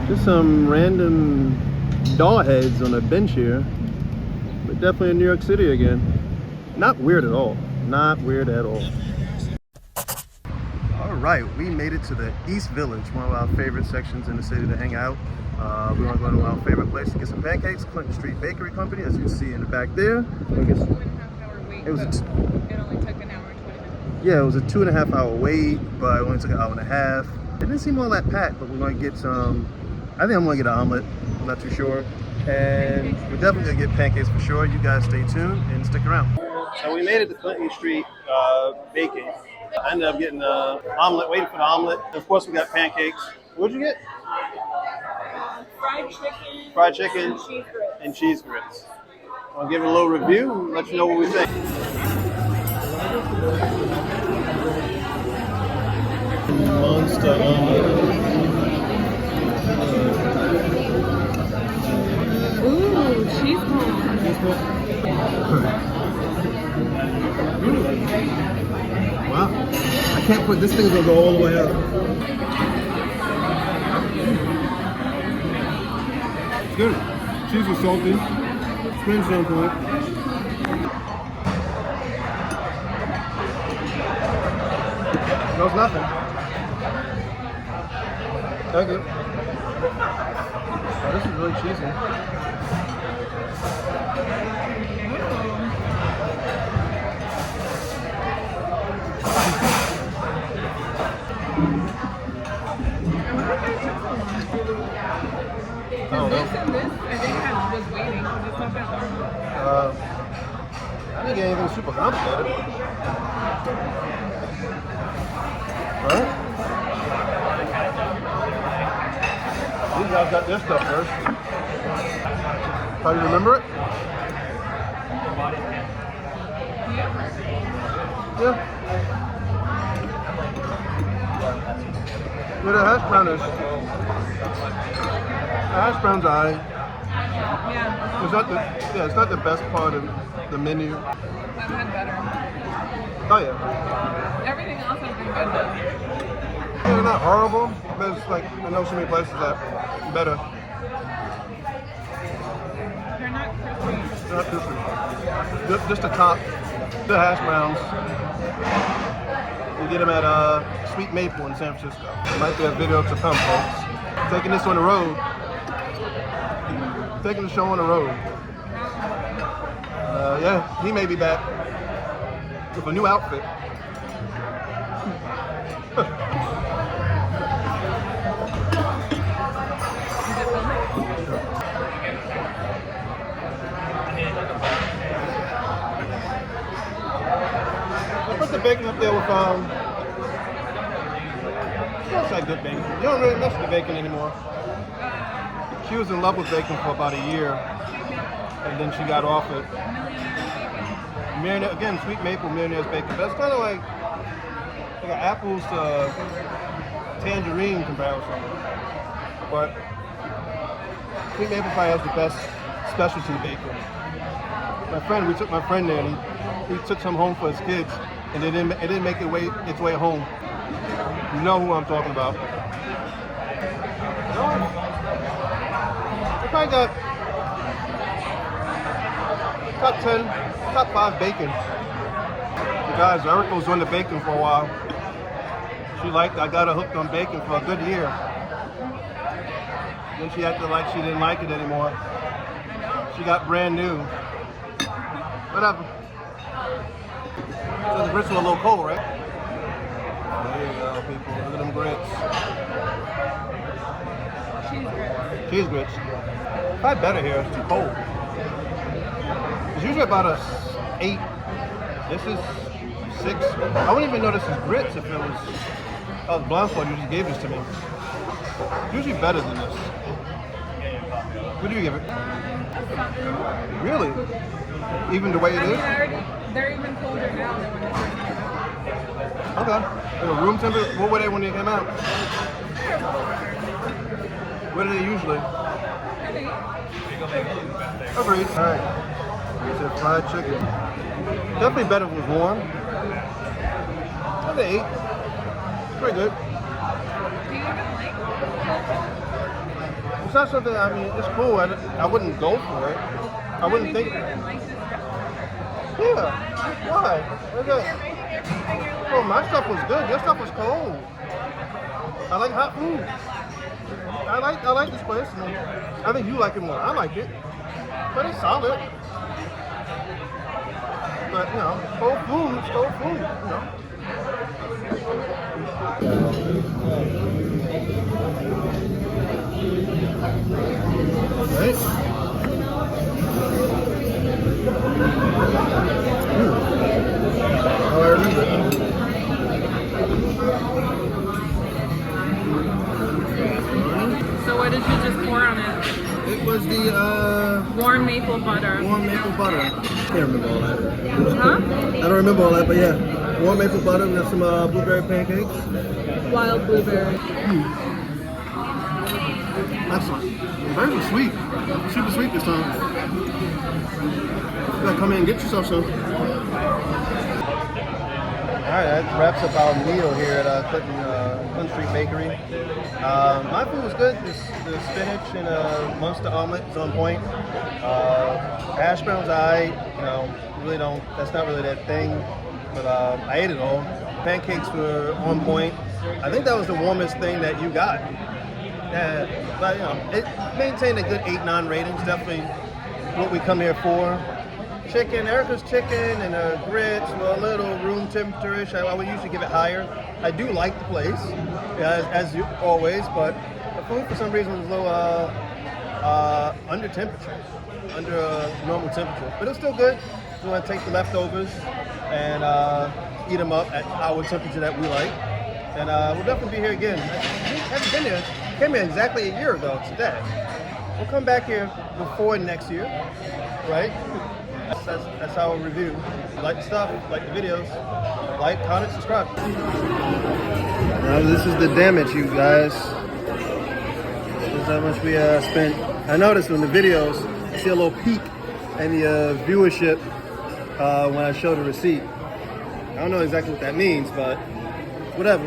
Just some random doll heads on a bench here. But definitely in New York City again. Not weird at all. Not weird at all. Alright, we made it to the East Village, one of our favorite sections in the city to hang out. We want to go to our favorite place to get some pancakes, Clinton Street Bakery Company, as you can see in the back there. I guess it only took an hour and 20 minutes. Yeah, it was a 2.5 hour wait, but it only took an hour and a half. It didn't seem all that packed, but we're going to get some, I think I'm going to get an omelet, I'm not too sure. And we're definitely going to get pancakes for sure. You guys stay tuned and stick around. So we made it to Clinton Street Baking. I ended up getting an omelet, waiting for the omelet. Of course, we got pancakes. What'd you get? Fried chicken and cheese grits. I'll give it a little review and let you know what we think. Monster omelet. Ooh, cheese ball. Wow. I can't put this thing, gonna go all the way up. It's good. Cheese was salty. Spring's on point. Smells nothing. Thank you. Oh, this is really cheesy. Oh, this and this, I think I was waiting because it's not that long. I didn't get anything super complicated. Right? These guys got this stuff first. How do you remember it? Yeah. Yeah, the hash brown is. The hash brown's alright. Yeah. It's not the best part of the menu. I've had better. Oh yeah. Everything else has been good though. They're not horrible, but it's like I know so many places that are better. They're not crispy. They're not crispy. Just the top, the hash browns. You get them at Sweet Maple in San Francisco. Might be a video to come, folks. Taking this on the road. Taking the show on the road. Yeah, he may be back with a new outfit. I put the bacon up there with it's like good bacon. You don't really mess with the bacon anymore. She was in love with bacon for about a year, and then she got off it. Again, Sweet Maple mayonnaise bacon. That's kind of like an apples to tangerine comparison. But Sweet Maple probably has the best specialty bacon. We took my friend there, and he took some home for his kids, and it didn't make its way home. You know who I'm talking about. I probably got top 10, top 5 bacon. Guys, Erica was on the bacon for a while. I got her hooked on bacon for a good year. Then she acted like she didn't like it anymore. She got brand new. Whatever. So the grits were a little cold, right? There you go, people. Look at them grits. Cheese grits. Cheese grits. Probably better here. It's too cold. It's usually about a 8. This is 6. I wouldn't even know this is grits if it was blindfold. You just gave this to me. It's usually better than this. What do you give it? Really? Even the way it is? They're even colder now than when they first came out. Okay. And room temperature, what were they when they came out? What are they usually? Agreed. Alright. It's a fried chicken. Definitely better if it was warm. I'd say 8. Pretty good. Do you even like? It's not something, I mean, it's cool. I wouldn't go for it. I wouldn't think. Yeah. Why? What's that? Oh, my stuff was good. Your stuff was cold. I like hot food. I like this place. And I think you like it more. I like it. But it's solid. But, you know, cold food, you know. Right? How I remember it. So what did you just pour on it? It was the Warm maple butter. warm maple butter. I can't remember all that. Huh? I don't remember all that, but yeah. Warm maple butter. We got some blueberry pancakes. Wild blueberry. That's very sweet. Super sweet this time. You gotta come in and get yourself some. Alright, that wraps up our meal here at Clinton Street Bakery. My food was good. The spinach and Munster omelet is on point. Hash browns, really don't, that's not really that thing. But I ate it all. Pancakes were on point. I think that was the warmest thing that you got. But it maintained a good 8-9 ratings. Definitely what we come here for. Chicken, Erica's chicken and grits were a little room temperature-ish. I would usually give it higher. I do like the place, as you always, but the food for some reason was a little under temperature, under normal temperature. But it was still good. We want to take the leftovers and eat them up at our temperature that we like. And we'll definitely be here again. We haven't been here. Came here exactly a year ago today. We'll come back here before next year, right? That's our review. Like the stuff, like the videos, like, comment, subscribe. Now this is the damage, you guys. This is how much we spent. I noticed in the videos, you see a little peak in the viewership when I show the receipt. I don't know exactly what that means, but whatever.